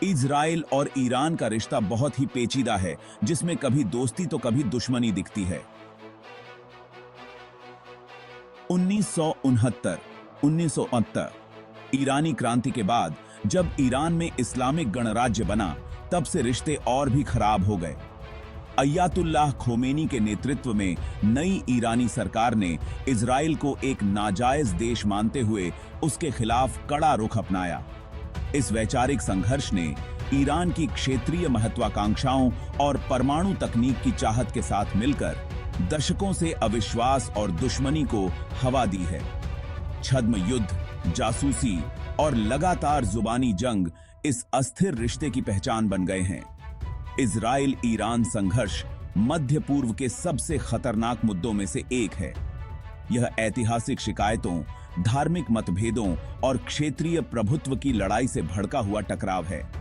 Israel और Iran का रिश्ता बहुत ही पेचीदा है, जिसमें कभी दोस्ती तो कभी दुश्मनी दिखती है। 1969, 1969 ईरानी क्रांति के बाद जब ईरान में इस्लामिक गणराज्य बना, तब से रिश्ते और भी खराब हो गए। अय्यातुल्लाह खोमेनी के नेतृत्व में नई ईरानी सरकार ने इजराइल को एक नाजायज देश मानते हुए उसके खिलाफ कड़ा रुख अपनाया। इस वैचारिक संघर्ष ने ईरान की क्षेत्रीय महत्वाकांक्षाओं और परमाणु तकनीक की चाहत के साथ मिलकर दशकों से अविश्वास और दुश्मनी को हवा दी है। छद्म युद्ध, जासूसी और लगातार जुबानी जंग इस अस्थिर रिश्ते की पहचान बन गए हैं। इजराइल ईरान संघर्ष मध्य पूर्व के सबसे खतरनाक मुद्दों में से एक है। यह ऐतिहासिक शिकायतों, धार्मिक मतभेदों और क्षेत्रीय प्रभुत्व की लड़ाई से भड़का हुआ टकराव है।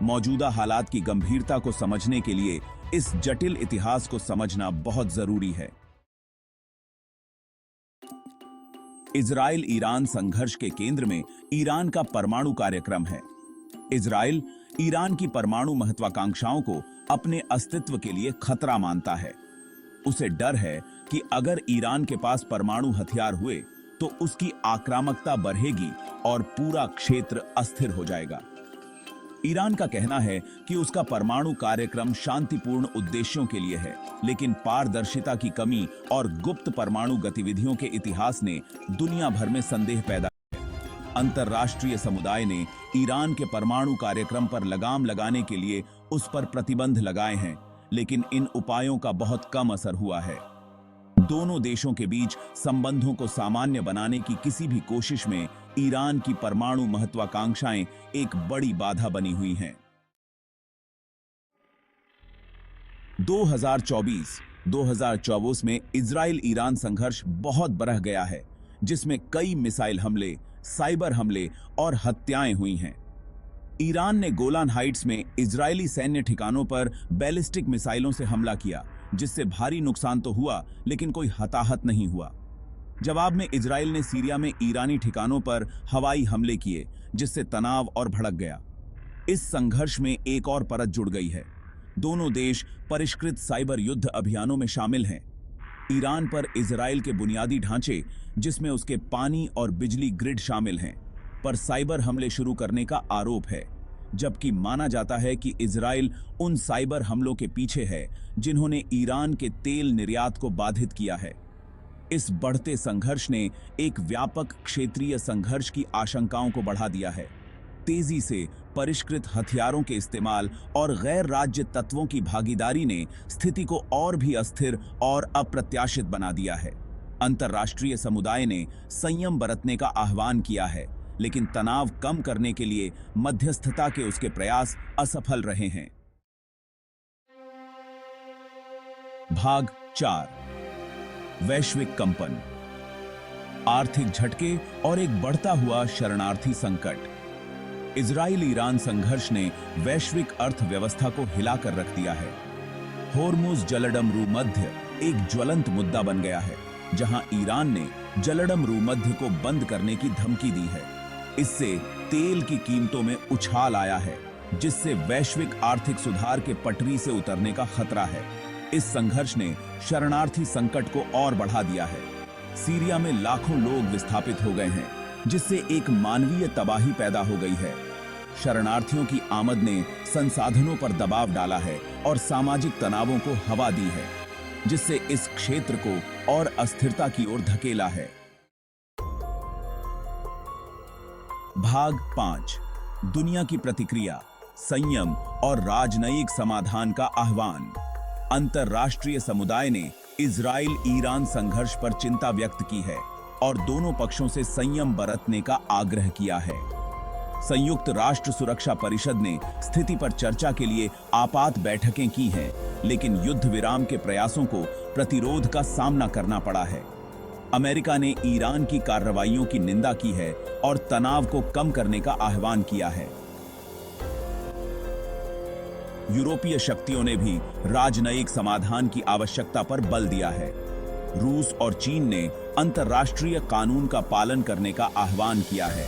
मौजूदा हालात की गंभीरता को समझने के लिए इस जटिल इतिहास को समझना बहुत जरूरी है। इजराइल ईरान संघर्ष के केंद्र में ईरान का परमाणु कार्यक्रम है। इजराइल ईरान की परमाणु महत्वाकांक्षाओं को अपने अस्तित्व के लिए खतरा मानता है। उसे डर है कि अगर ईरान के पास परमाणु हथियार हुए तो उसकी आक्रामकता बढ़ेगी और पूरा क्षेत्र अस्थिर हो जाएगा। ईरान का कहना है कि उसका परमाणु कार्यक्रम शांतिपूर्ण उद्देश्यों के लिए है, लेकिन पारदर्शिता की कमी और गुप्त परमाणु गतिविधियों के इतिहास ने दुनिया भर में संदेह पैदा किया है। अंतर्राष्ट्रीय समुदाय ने ईरान के परमाणु कार्यक्रम पर लगाम लगाने के लिए उस पर प्रतिबंध लगाए हैं, लेकिन इन उपायों का बहुत कम असर हुआ है। दोनों देशों के बीच संबंधों को सामान्य बनाने की किसी भी कोशिश में ईरान की परमाणु महत्वाकांक्षाएं एक बड़ी बाधा बनी हुई हैं। 2024 में इजराइल ईरान संघर्ष बहुत बढ़ गया है, जिसमें कई मिसाइल हमले, साइबर हमले और हत्याएं हुई हैं। ईरान ने गोलान हाइट्स में इजरायली सैन्य ठिकानों पर बैलिस्टिक मिसाइलों से हमला किया, जिससे भारी नुकसान तो हुआ, लेकिन कोई हताहत नहीं हुआ। जवाब में इजराइल ने सीरिया में ईरानी ठिकानों पर हवाई हमले किए, जिससे तनाव और भड़क गया। इस संघर्ष में एक और परत जुड़ गई है। दोनों देश परिष्कृत साइबर युद्ध अभियानों में शामिल हैं। ईरान पर इजराइल के बुनियादी ढांचे, जिसमें उसके पानी और बिजली ग्रिड शामिल हैं, पर साइबर हमले शुरू करने का आरोप है, जबकि माना जाता है कि इजराइल उन साइबर हमलों के पीछे है जिन्होंने ईरान के तेल निर्यात को बाधित किया है। इस बढ़ते संघर्ष ने एक व्यापक क्षेत्रीय संघर्ष की आशंकाओं को बढ़ा दिया है। तेजी से परिष्कृत हथियारों के इस्तेमाल और गैर राज्य तत्वों की भागीदारी ने स्थिति को और भी अस्थिर और अप्रत्याशित बना दिया है। अंतर्राष्ट्रीय समुदाय ने संयम बरतने का आह्वान किया है, लेकिन तनाव कम करने के लिए मध्यस्थता के उसके प्रयास असफल रहे हैं। भाग 4, वैश्विक कंपन, आर्थिक झटके और एक बढ़ता हुआ शरणार्थी संकट। इजराइल ईरान संघर्ष ने वैश्विक अर्थव्यवस्था को हिलाकर रख दिया है। होर्मुज जलडमरू मध्य एक ज्वलंत मुद्दा बन गया है, जहां ईरान ने जलडमरू मध्य को बंद करने की धमकी दी है। इससे तेल की कीमतों में उछाल आया है, जिससे वैश्विक आर्थिक सुधार के पटरी से उतरने का खतरा है। इस संघर्ष ने शरणार्थी संकट को और बढ़ा दिया है। सीरिया में लाखों लोग विस्थापित हो गए हैं, जिससे एक मानवीय तबाही पैदा हो गई है। शरणार्थियों की आमद ने संसाधनों पर दबाव डाला है और सामाजिक तनावों को हवा दी है, जिससे इस क्षेत्र को और अस्थिरता की ओर धकेला है। भाग 5, दुनिया की प्रतिक्रिया, संयम और राजनयिक समाधान का आह्वान। अंतर्राष्ट्रीय समुदाय ने इजराइल ईरान संघर्ष पर चिंता व्यक्त की है और दोनों पक्षों से संयम बरतने का आग्रह किया है। संयुक्त राष्ट्र सुरक्षा परिषद ने स्थिति पर चर्चा के लिए आपात बैठकें की हैं, लेकिन युद्ध विराम के प्रयासों को प्रतिरोध का सामना करना पड़ा है। अमेरिका ने ईरान की कार्रवाइयों की निंदा की है और तनाव को कम करने का आह्वान किया है। यूरोपीय शक्तियों ने भी राजनयिक समाधान की आवश्यकता पर बल दिया है। रूस और चीन ने अंतर्राष्ट्रीय कानून का पालन करने का आह्वान किया है।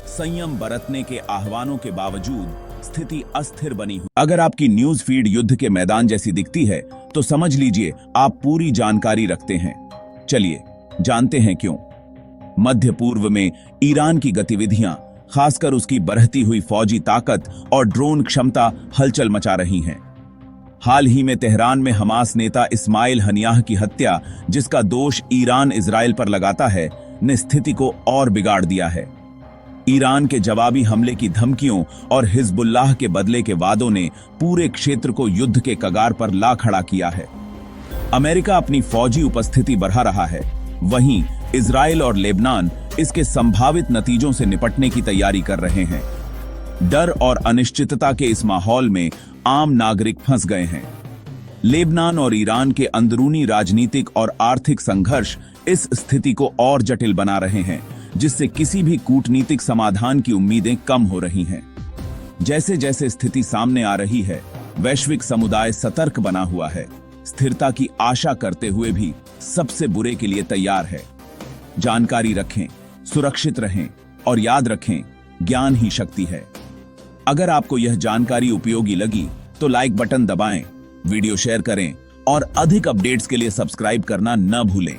संयम बरतने के आह्वानों के बावजूद स्थिति अस्थिर बनी हुई। अगर आपकी न्यूज फीड युद्ध के मैदान जैसी दिखती है तो समझ लीजिए आप पूरी जानकारी रखते हैं। चलिए जानते हैं क्यों। मध्य पूर्व में ईरान की गतिविधियां, खासकर उसकी बढ़ती हुई फौजी ताकत और ड्रोन क्षमता हलचल मचा रही हैं। हाल ही में तेहरान में हमास नेता इस्माइल हनियाह की हत्या, जिसका दोष ईरान इजराइल पर लगाता है, ने स्थिति को और बिगाड़ दिया है। ईरान के जवाबी हमले की धमकियों और हिजबुल्लाह के बदले के वादों ने पूरे क्षेत्र को युद्ध के कगार पर ला खड़ा किया है। अमेरिका अपनी फौजी उपस्थिति बढ़ा रहा है, वहीं इजराइल और लेबनान इसके संभावित नतीजों से निपटने की तैयारी कर रहे हैं। डर और अनिश्चितता के इस माहौल में आम नागरिक फंस गए हैं। लेबनान और ईरान के अंदरूनी राजनीतिक और आर्थिक संघर्ष इस स्थिति को और जटिल बना रहे हैं, जिससे किसी भी कूटनीतिक समाधान की उम्मीदें कम हो रही हैं। जैसे जैसे स्थिति सामने आ रही है, वैश्विक समुदाय सतर्क बना हुआ है, स्थिरता की आशा करते हुए भी सबसे बुरे के लिए तैयार है। जानकारी रखें, सुरक्षित रहें और याद रखें, ज्ञान ही शक्ति है। अगर आपको यह जानकारी उपयोगी लगी तो लाइक बटन दबाएं, वीडियो शेयर करें और अधिक अपडेट्स के लिए सब्सक्राइब करना न भूलें।